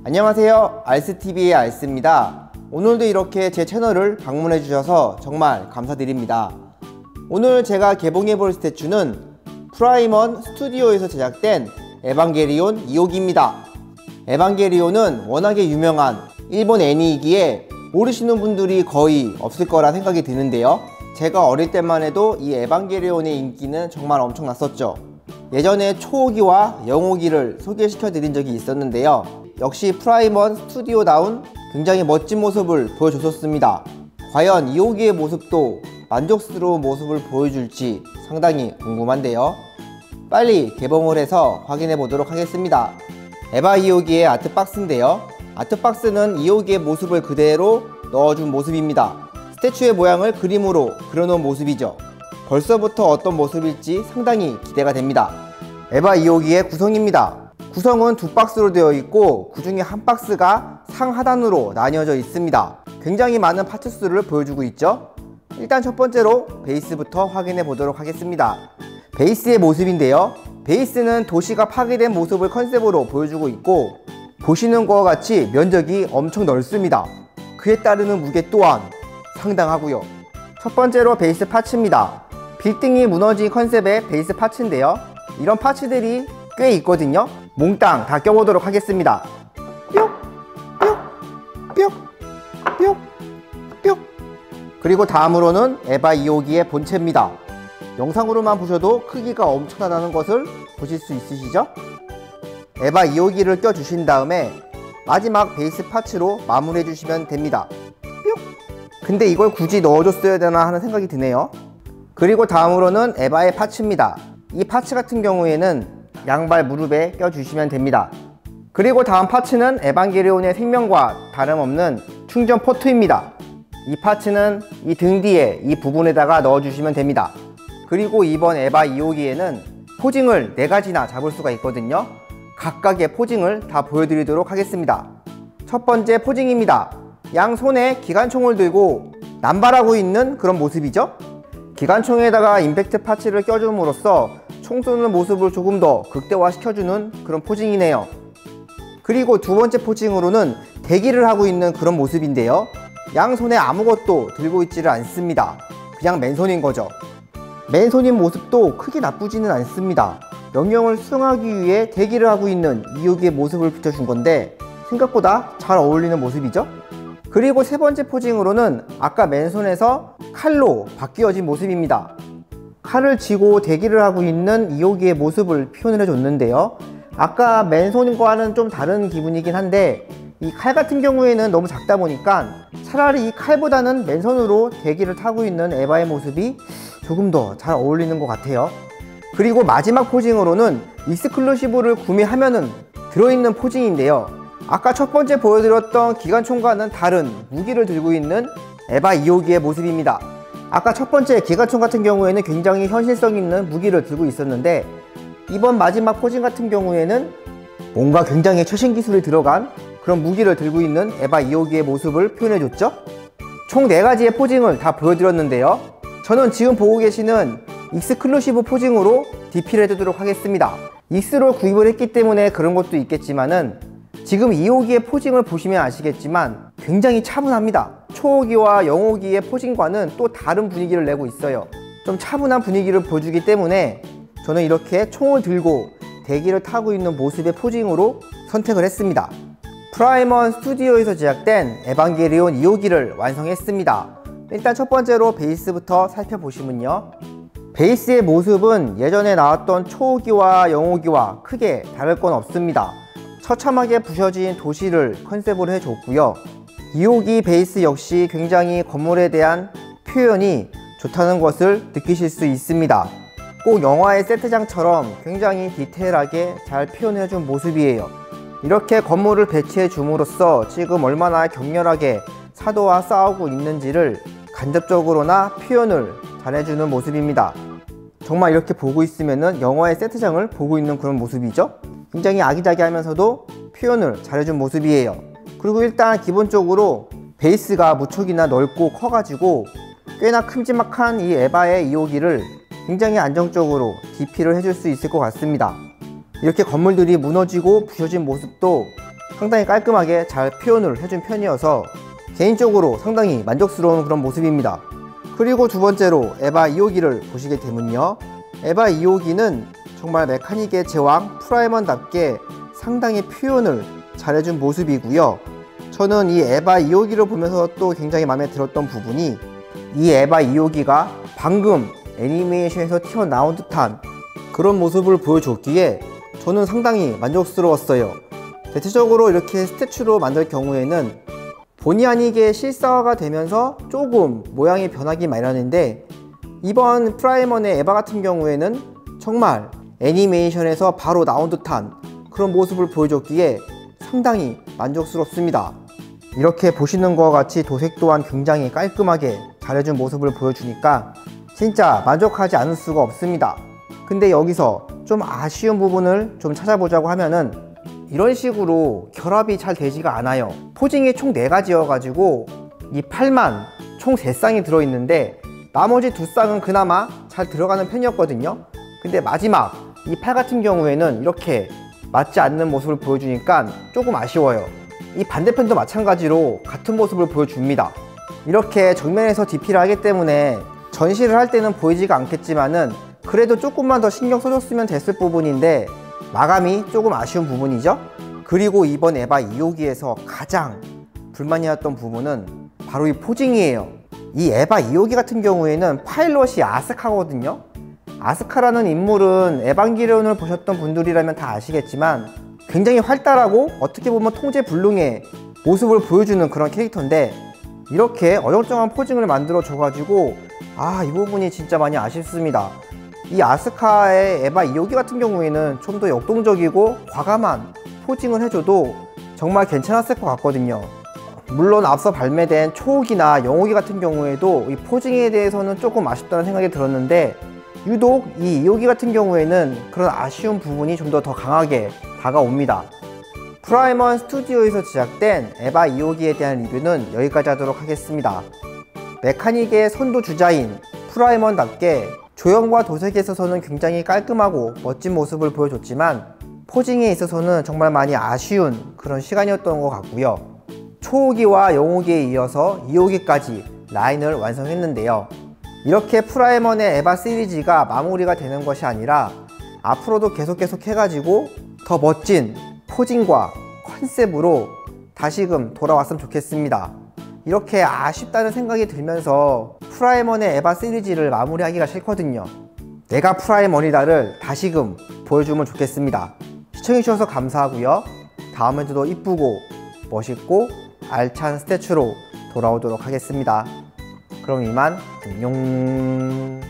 안녕하세요, 알스TV의 알스입니다. 오늘도 이렇게 제 채널을 방문해 주셔서 정말 감사드립니다. 오늘 제가 개봉해 볼 스태츄는 프라이먼 스튜디오에서 제작된 에반게리온 2호기입니다. 에반게리온은 워낙에 유명한 일본 애니이기에 모르시는 분들이 거의 없을 거라 생각이 드는데요, 제가 어릴 때만 해도 이 에반게리온의 인기는 정말 엄청났었죠. 예전에 초호기와 영호기를 소개시켜 드린 적이 있었는데요, 역시 프라이먼 스튜디오다운 굉장히 멋진 모습을 보여줬었습니다. 과연 2호기의 모습도 만족스러운 모습을 보여줄지 상당히 궁금한데요, 빨리 개봉을 해서 확인해 보도록 하겠습니다. 에바 2호기의 아트박스인데요, 아트박스는 2호기의 모습을 그대로 넣어준 모습입니다. 스태츄의 모양을 그림으로 그려놓은 모습이죠. 벌써부터 어떤 모습일지 상당히 기대가 됩니다. 에바 2호기의 구성입니다. 구성은 두 박스로 되어 있고 그 중에 한 박스가 상하단으로 나뉘어져 있습니다. 굉장히 많은 파트 수를 보여주고 있죠. 일단 첫 번째로 베이스부터 확인해 보도록 하겠습니다. 베이스의 모습인데요, 베이스는 도시가 파괴된 모습을 컨셉으로 보여주고 있고, 보시는 것과 같이 면적이 엄청 넓습니다. 그에 따르는 무게 또한 상당하고요. 첫 번째로 베이스 파츠입니다. 빌딩이 무너진 컨셉의 베이스 파츠인데요, 이런 파츠들이 꽤 있거든요. 몽땅 다 껴보도록 하겠습니다. 뿅! 뿅! 뿅! 뿅! 그리고 다음으로는 에바 2호기의 본체입니다. 영상으로만 보셔도 크기가 엄청나다는 것을 보실 수 있으시죠? 에바 2호기를 껴주신 다음에 마지막 베이스 파츠로 마무리해 주시면 됩니다. 뿅! 근데 이걸 굳이 넣어줬어야 되나 하는 생각이 드네요. 그리고 다음으로는 에바의 파츠입니다. 이 파츠 같은 경우에는 양발 무릎에 껴주시면 됩니다. 그리고 다음 파츠는 에반게리온의 생명과 다름없는 충전 포트입니다. 이 파츠는 이 등 뒤에 이 부분에다가 넣어주시면 됩니다. 그리고 이번 에바 2호기에는 포징을 4가지나 잡을 수가 있거든요. 각각의 포징을 다 보여드리도록 하겠습니다. 첫 번째 포징입니다. 양손에 기관총을 들고 남발하고 있는 그런 모습이죠. 기관총에다가 임팩트 파츠를 껴줌으로써 총 쏘는 모습을 조금 더 극대화시켜주는 그런 포징이네요. 그리고 두 번째 포징으로는 대기를 하고 있는 그런 모습인데요, 양손에 아무것도 들고 있지를 않습니다. 그냥 맨손인 거죠. 맨손인 모습도 크게 나쁘지는 않습니다. 명령을 수행하기 위해 대기를 하고 있는 2호기의 모습을 비춰준 건데 생각보다 잘 어울리는 모습이죠. 그리고 세 번째 포징으로는 아까 맨손에서 칼로 바뀌어진 모습입니다. 칼을 쥐고 대기를 하고 있는 2호기의 모습을 표현을 해줬는데요, 아까 맨손과는 좀 다른 기분이긴 한데 이 칼 같은 경우에는 너무 작다 보니까 차라리 이 칼보다는 맨손으로 대기를 타고 있는 에바의 모습이 조금 더 잘 어울리는 것 같아요. 그리고 마지막 포징으로는 익스클루시브를 구매하면은 들어있는 포징인데요, 아까 첫 번째 보여드렸던 기관총과는 다른 무기를 들고 있는 에바 2호기의 모습입니다. 아까 첫 번째 기관총 같은 경우에는 굉장히 현실성 있는 무기를 들고 있었는데 이번 마지막 포징 같은 경우에는 뭔가 굉장히 최신 기술이 들어간 그런 무기를 들고 있는 에바 2호기의 모습을 표현해줬죠. 총 4가지의 포징을 다 보여드렸는데요, 저는 지금 보고 계시는 익스클루시브 포징으로 DP를 해두도록 하겠습니다. 익스로 구입을 했기 때문에 그런 것도 있겠지만은 지금 2호기의 포징을 보시면 아시겠지만 굉장히 차분합니다. 초호기와 영호기의 포징과는 또 다른 분위기를 내고 있어요. 좀 차분한 분위기를 보여주기 때문에 저는 이렇게 총을 들고 대기를 타고 있는 모습의 포징으로 선택을 했습니다. 프라이먼 스튜디오에서 제작된 에반게리온 2호기를 완성했습니다. 일단 첫 번째로 베이스부터 살펴보시면요, 베이스의 모습은 예전에 나왔던 초호기와 영호기와 크게 다를 건 없습니다. 처참하게 부셔진 도시를 컨셉으로 해줬고요, 2호기 베이스 역시 굉장히 건물에 대한 표현이 좋다는 것을 느끼실 수 있습니다. 꼭 영화의 세트장처럼 굉장히 디테일하게 잘 표현해준 모습이에요. 이렇게 건물을 배치해 줌으로써 지금 얼마나 격렬하게 사도와 싸우고 있는지를 간접적으로나 표현을 잘해주는 모습입니다. 정말 이렇게 보고 있으면은 영화의 세트장을 보고 있는 그런 모습이죠. 굉장히 아기자기하면서도 표현을 잘해준 모습이에요. 그리고 일단 기본적으로 베이스가 무척이나 넓고 커가지고 꽤나 큼지막한 이 에바의 2호기를 굉장히 안정적으로 DP를 해줄 수 있을 것 같습니다. 이렇게 건물들이 무너지고 부셔진 모습도 상당히 깔끔하게 잘 표현을 해준 편이어서 개인적으로 상당히 만족스러운 그런 모습입니다. 그리고 두 번째로 에바 2호기를 보시게 되면요, 에바 2호기는 정말 메카닉의 제왕 프라이먼답게 상당히 표현을 잘해준 모습이고요. 저는 이 에바 2호기를 보면서 또 굉장히 마음에 들었던 부분이, 이 에바 2호기가 방금 애니메이션에서 튀어나온 듯한 그런 모습을 보여줬기에 저는 상당히 만족스러웠어요. 대체적으로 이렇게 스태츄로 만들 경우에는 본의 아니게 실사화가 되면서 조금 모양이 변하기 마련인데, 이번 프라이먼의 에바 같은 경우에는 정말 애니메이션에서 바로 나온 듯한 그런 모습을 보여줬기에 상당히 만족스럽습니다. 이렇게 보시는 것과 같이 도색 또한 굉장히 깔끔하게 잘해준 모습을 보여주니까 진짜 만족하지 않을 수가 없습니다. 근데 여기서 좀 아쉬운 부분을 좀 찾아보자고 하면은, 이런 식으로 결합이 잘 되지가 않아요. 포징이 총 4가지여 가지고 이 팔만 총 3쌍이 들어있는데 나머지 2쌍은 그나마 잘 들어가는 편이었거든요. 근데 마지막 이 팔 같은 경우에는 이렇게 맞지 않는 모습을 보여주니까 조금 아쉬워요. 이 반대편도 마찬가지로 같은 모습을 보여줍니다. 이렇게 정면에서 DP를 하기 때문에 전시를 할 때는 보이지가 않겠지만은 그래도 조금만 더 신경 써줬으면 됐을 부분인데 마감이 조금 아쉬운 부분이죠. 그리고 이번 에바 2호기에서 가장 불만이었던 부분은 바로 이 포징이에요. 이 에바 2호기 같은 경우에는 파일럿이 아스카거든요. 아스카라는 인물은 에반게리온을 보셨던 분들이라면 다 아시겠지만 굉장히 활달하고 어떻게 보면 통제불능의 모습을 보여주는 그런 캐릭터인데, 이렇게 어정쩡한 포징을 만들어 줘가지고 이 부분이 진짜 많이 아쉽습니다. 이 아스카의 에바 2호기 같은 경우에는 좀 더 역동적이고 과감한 포징을 해줘도 정말 괜찮았을 것 같거든요. 물론 앞서 발매된 초호기나 영호기 같은 경우에도 이 포징에 대해서는 조금 아쉽다는 생각이 들었는데, 유독 이 2호기 같은 경우에는 그런 아쉬운 부분이 좀 더 강하게 다가옵니다. 프라이먼 스튜디오에서 제작된 에바 2호기에 대한 리뷰는 여기까지 하도록 하겠습니다. 메카닉의 선두주자인 프라이먼답게 조형과 도색에 있어서는 굉장히 깔끔하고 멋진 모습을 보여줬지만 포징에 있어서는 정말 많이 아쉬운 그런 시간이었던 것 같고요. 초호기와 영호기에 이어서 2호기까지 라인을 완성했는데요. 이렇게 프라이먼의 에바 시리즈가 마무리가 되는 것이 아니라 앞으로도 계속 해가지고 더 멋진 포징과 컨셉으로 다시금 돌아왔으면 좋겠습니다. 이렇게 아쉽다는 생각이 들면서 프라이먼의 에바 시리즈를 마무리하기가 싫거든요. 내가 프라이먼이다를 다시금 보여주면 좋겠습니다. 시청해주셔서 감사하고요. 다음에도 이쁘고 멋있고 알찬 스태츄로 돌아오도록 하겠습니다. 그럼 이만 안녕.